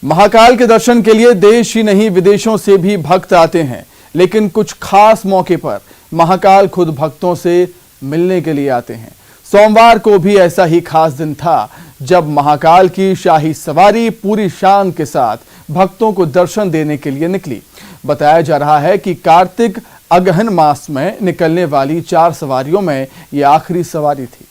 महाकाल के दर्शन के लिए देश ही नहीं विदेशों से भी भक्त आते हैं, लेकिन कुछ खास मौके पर महाकाल खुद भक्तों से मिलने के लिए आते हैं। सोमवार को भी ऐसा ही खास दिन था जब महाकाल की शाही सवारी पूरी शान के साथ भक्तों को दर्शन देने के लिए निकली। बताया जा रहा है कि कार्तिक अगहन मास में निकलने वाली 4 सवारियों में ये आखिरी सवारी थी।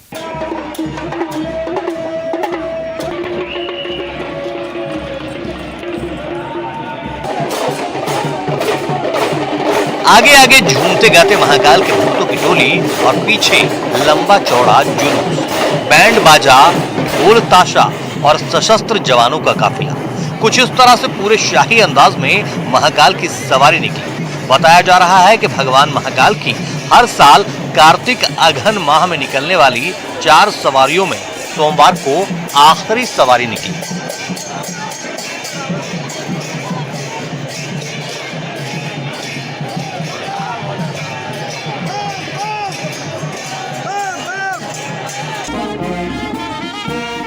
आगे आगे झूमते गाते महाकाल के भक्तों की टोली और पीछे लंबा चौड़ा जुलूस, बैंड बाजा, ढोल ताशा और सशस्त्र जवानों का काफिला। कुछ इस तरह से पूरे शाही अंदाज में महाकाल की सवारी निकली। बताया जा रहा है कि भगवान महाकाल की हर साल कार्तिक अगहन माह में निकलने वाली 4 सवारियों में सोमवार को आखिरी सवारी निकली।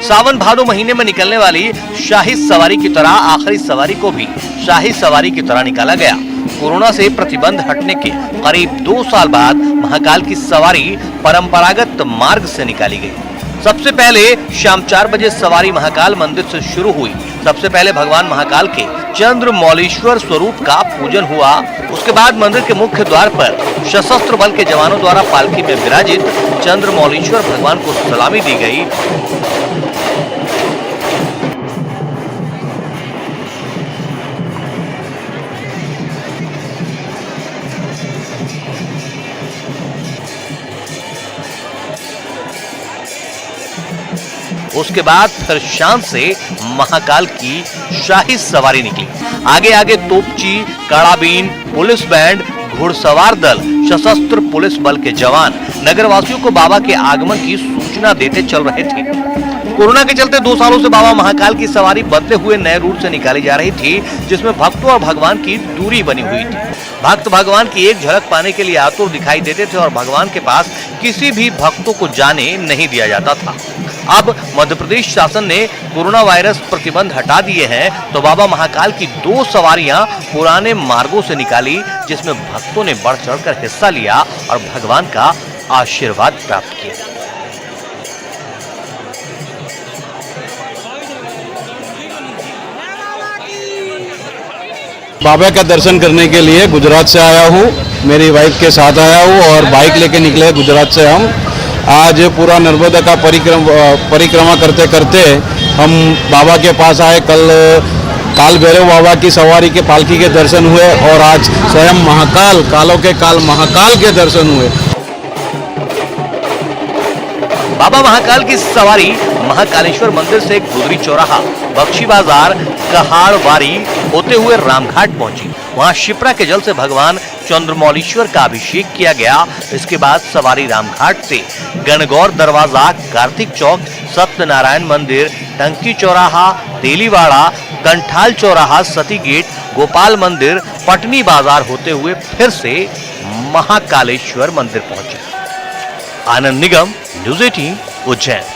सावन भादो महीने में निकलने वाली शाही सवारी की तरह आखिरी सवारी को भी शाही सवारी की तरह निकाला गया। कोरोना से प्रतिबंध हटने के करीब 2 साल बाद महाकाल की सवारी परंपरागत मार्ग से निकाली गई। सबसे पहले शाम 4 बजे सवारी महाकाल मंदिर से शुरू हुई। सबसे पहले भगवान महाकाल के चंद्रमौलीश्वर स्वरूप का पूजन हुआ। उसके बाद मंदिर के मुख्य द्वार पर सशस्त्र बल के जवानों द्वारा पालकी में विराजित चंद्रमौलीश्वर भगवान को सलामी दी गई। उसके बाद फिर शाम से महाकाल की शाही सवारी निकली। आगे आगे तोपची, कड़ाबीन, पुलिस बैंड, घुड़सवार दल, सशस्त्र पुलिस बल के जवान नगरवासियों को बाबा के आगमन की सूचना देते चल रहे थे। कोरोना के चलते 2 सालों से बाबा महाकाल की सवारी बदले हुए नए रूट से निकाली जा रही थी, जिसमें भक्तों और भगवान की दूरी बनी हुई थी। भक्त भगवान की एक झलक पाने के लिए आतुर दिखाई देते थे और भगवान के पास किसी भी भक्तों को जाने नहीं दिया जाता था। अब मध्य प्रदेश शासन ने कोरोना वायरस प्रतिबंध हटा दिए हैं, तो बाबा महाकाल की 2 सवारियां पुराने मार्गों से निकाली, जिसमें भक्तों ने बढ़ चढ़कर हिस्सा लिया और भगवान का आशीर्वाद प्राप्त किया। बाबा का दर्शन करने के लिए गुजरात से आया हूँ, मेरी वाइफ के साथ आया हूँ और बाइक लेके निकले गुजरात से। हम आज पूरा नर्मदा का परिक्रमा करते करते हम बाबा के पास आए। कल काल भैरव बाबा की सवारी के पालकी के दर्शन हुए और आज स्वयं महाकाल, कालों के काल महाकाल के दर्शन हुए। बाबा महाकाल की सवारी महाकालेश्वर मंदिर से गुदरी चौराहा, बख्शी बाजार, कहाड़वारी होते हुए रामघाट पहुंची। वहां शिप्रा के जल से भगवान चंद्रमौलीश्वर का अभिषेक किया गया। इसके बाद सवारी रामघाट से गणगौर दरवाजा, कार्तिक चौक, सत्यनारायण मंदिर, टंकी चौराहा, तेलीवाड़ा, कंठाल चौराहा, सती गेट, गोपाल मंदिर, पटनी बाजार होते हुए फिर से महाकालेश्वर मंदिर पहुंचे। आनंद निगम, न्यूज़ 18, उज्जैन।